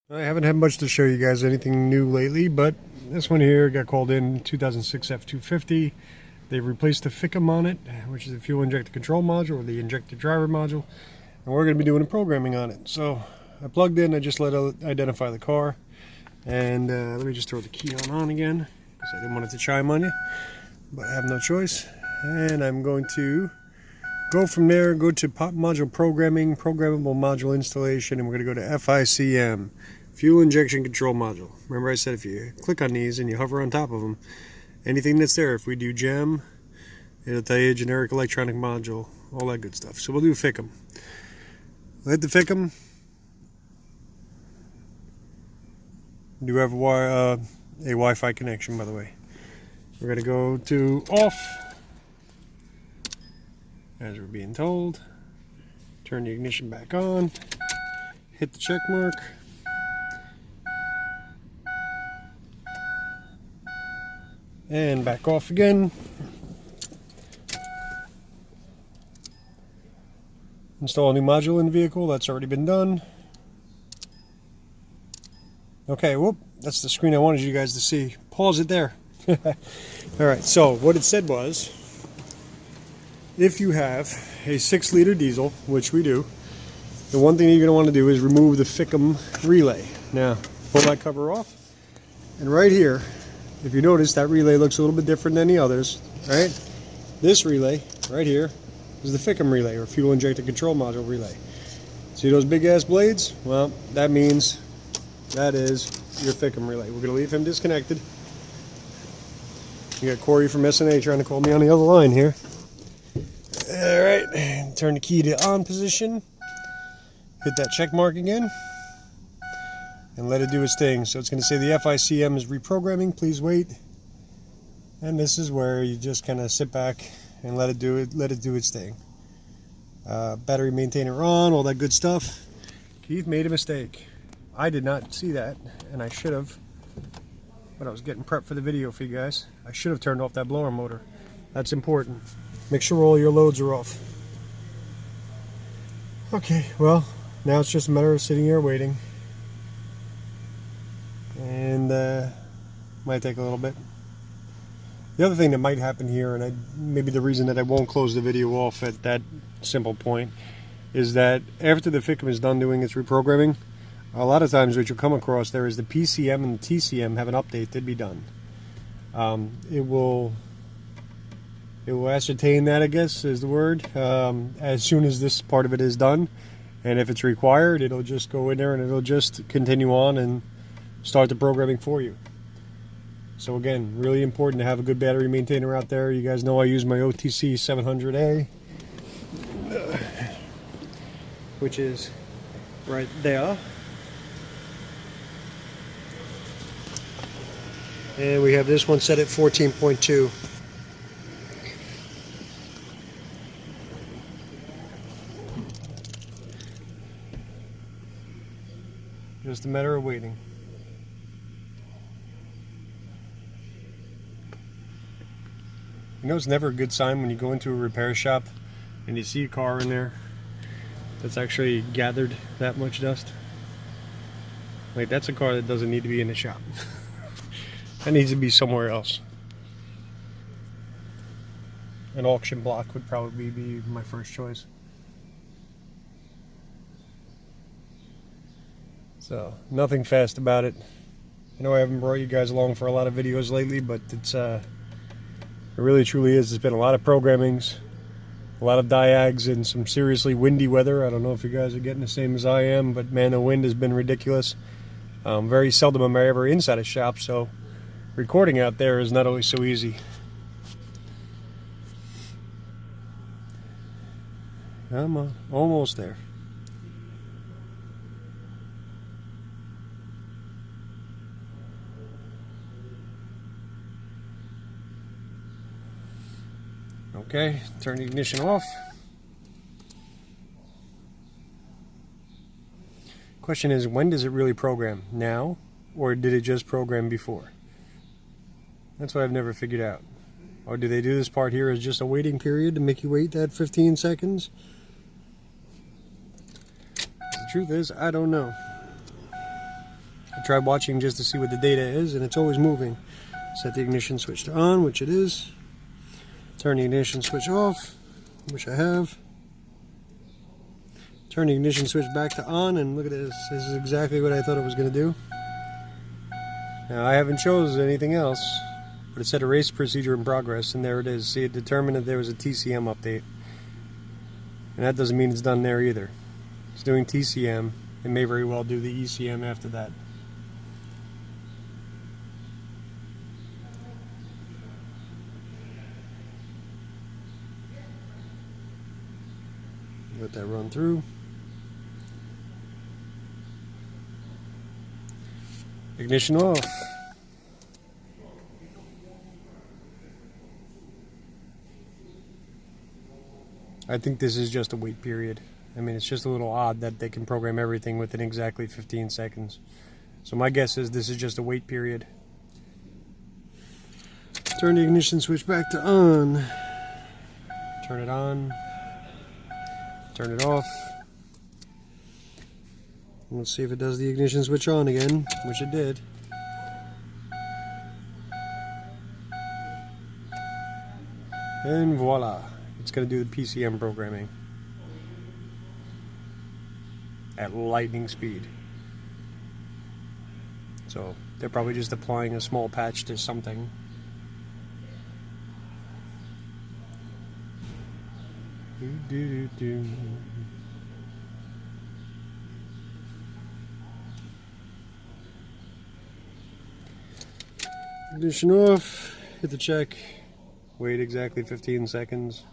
I haven't had much to show you guys anything new lately, but this one here got called in 2006 F250. They've replaced the FICM on it, which is the fuel injector control module, or the injector driver module, and we're going to be doing a programming on it. So I plugged in, I just let it identify the car, and let me just throw the key on again, because I didn't want it to chime on you, but I have no choice. And I'm going to go from there, go to pop module programming, programmable module installation, and we're going to go to FICM, fuel injection control module. Remember I said if you click on these and you hover on top of them, anything that's there, if we do gem, it'll tell you generic electronic module, all that good stuff. So we'll do FICM. We'll hit the FICM. We do have a Wi-Fi connection, by the way. We're going to go to off, as we're being told. Turn the ignition back on. Hit the check mark. And back off again. Install a new module in the vehicle. That's already been done. Okay, whoop, that's the screen I wanted you guys to see. Pause it there. Alright, so what it said was, if you have a 6-liter diesel, which we do, the one thing you're going to want to do is remove the FICM relay. Now, pull that cover off, and right here, if you notice, that relay looks a little bit different than the others, right? This relay, right here, is the FICM relay, or fuel injector control module relay. See those big ass blades? Well, that means that is your FICM relay. We're going to leave him disconnected. You got Corey from SNA trying to call me on the other line here. Alright, turn the key to on position. Hit that check mark again. And let it do its thing. So it's going to say the FICM is reprogramming, please wait. And this is where you just kind of sit back and let it do its thing. Battery maintainer on, all that good stuff. Keith made a mistake. I did not see that, and I should have. But I was getting prepped for the video for you guys. I should have turned off that blower motor. That's important. Make sure all your loads are off. Okay, well, now it's just a matter of sitting here waiting. And might take a little bit. The other thing that might happen here, and maybe the reason that I won't close the video off at that simple point, is that after the FICM is done doing its reprogramming, a lot of times what you'll come across there is the PCM and the TCM have an update to be done. It will ascertain that, I guess is the word, as soon as this part of it is done, and if it's required, it'll just go in there and it'll just continue on and start the programming for you. So again, really important to have a good battery maintainer out there. You guys know I use my OTC 700A, which is right there. And we have this one set at 14.2. Just a matter of waiting. You know, it's never a good sign when you go into a repair shop and you see a car in there that's actually gathered that much dust. Like, that's a car that doesn't need to be in the shop. That needs to be somewhere else. An auction block would probably be my first choice. So, nothing fast about it. I know I haven't brought you guys along for a lot of videos lately, but it's it really truly is. There's been a lot of programmings, a lot of diags, and some seriously windy weather. I don't know if you guys are getting the same as I am, but man, the wind has been ridiculous. Very seldom am I ever inside a shop, so recording out there is not always so easy. I'm almost there. Okay, turn the ignition off. Question is, when does it really program? Now, or did it just program before? That's what I've never figured out. Or do they do this part here as just a waiting period to make you wait that 15 seconds? The truth is, I don't know. tried watching just to see what the data is, and it's always moving. Set the ignition switch to on, which it is. Turn the ignition switch off, which I have. Turn the ignition switch back to on, and look at this. This is exactly what I thought it was going to do. Now, I haven't chosen anything else, but it said erase procedure in progress, and there it is. See, it determined that there was a TCM update. And that doesn't mean it's done there either. It's doing TCM. It may very well do the ECM after that. Let that run through. Ignition off. I think this is just a wait period. I mean, it's just a little odd that they can program everything within exactly 15 seconds. So my guess is this is just a wait period. Turn the ignition switch back to on. Turn it on. Turn it off. Let's see if it does the ignition switch on again, which it did. And voila. It's going to do the PCM programming at lightning speed. So they're probably just applying a small patch to something. Ignition off, hit the check, wait exactly 15 seconds.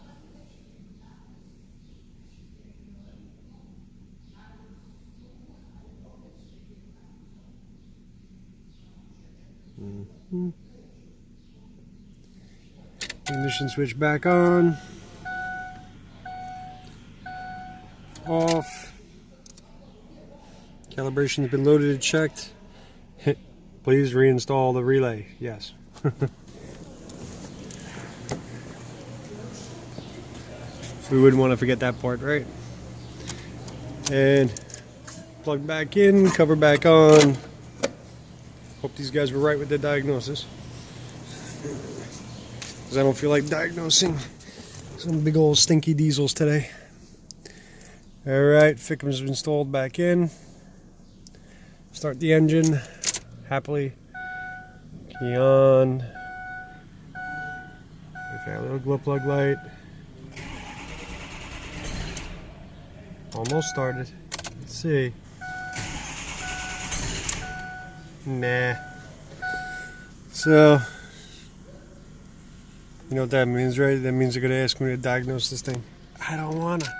Ignition switch back on. Off. Calibration has been loaded and checked. Please reinstall the relay. Yes. We wouldn't want to forget that part, right? And plug back in, cover back on. Hope these guys were right with the diagnosis, because I don't feel like diagnosing some big old stinky diesels today. Alright, FICM's installed back in. Start the engine happily. Key on. We've got a little glow plug light. Almost started. Let's see. Nah. So, you know what that means, right? That means they're going to ask me to diagnose this thing. I don't want to.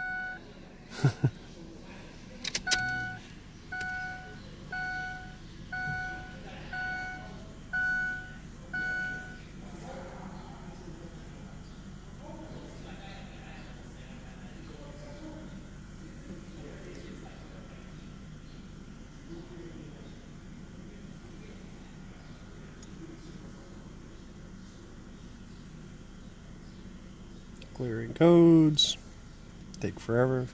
Clearing codes. Take forever.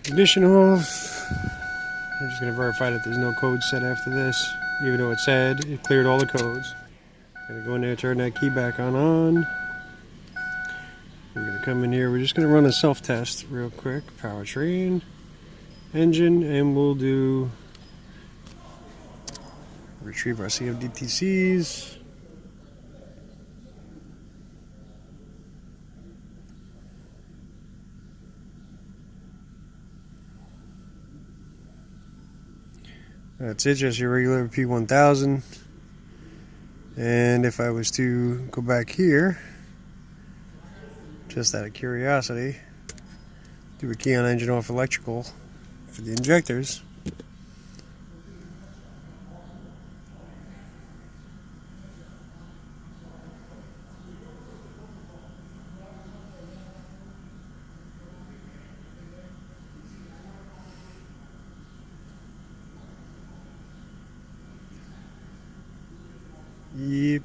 Ignition off. I'm just going to verify that there's no code set after this, even though it said it cleared all the codes. Going to go in there, turn that key back on. We're going to come in here. We're just going to run a self-test real quick. Powertrain, engine, and we'll do retrieve our CFDTCs. That's it, just your regular P1000. And if I was to go back here, just out of curiosity, do a key on engine off electrical for the injectors. Yep.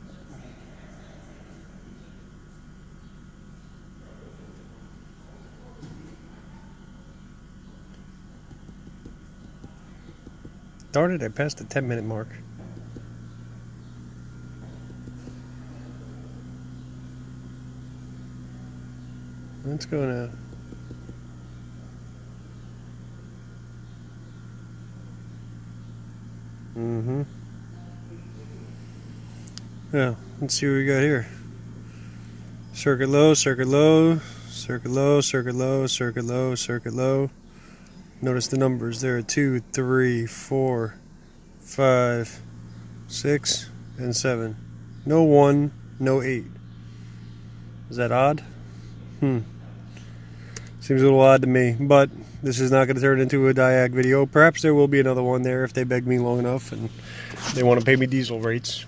Darn it, I passed the 10-minute mark. Let's go now. Yeah, let's see what we got here. Circuit low, circuit low, circuit low, circuit low, circuit low, circuit low. Notice the numbers there: 2, 3, 4, 5, 6, and 7. No 1, no 8. Is that odd? Seems a little odd to me, but this is not going to turn into a diag video. Perhaps there will be another one there if they beg me long enough and they want to pay me diesel rates.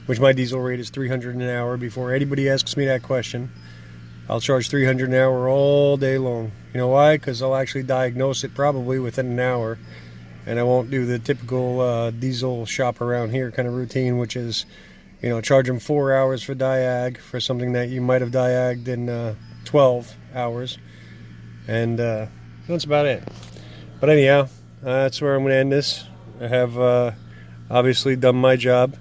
Which my diesel rate is $300 an hour. Before anybody asks me that question, I'll charge $300 an hour all day long. You know why? Because I'll actually diagnose it probably within an hour, and I won't do the typical diesel shop around here kind of routine, which is, you know, charge them 4 hours for diag for something that you might have diagged in 12 hours, and that's about it. But anyhow, that's where I'm going to end this. I have obviously done my job.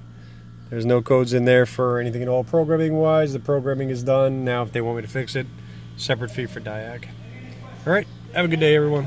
There's no codes in there for anything at all programming wise. The programming is done. Now if they want me to fix it, separate fee for diag. Alright, have a good day everyone.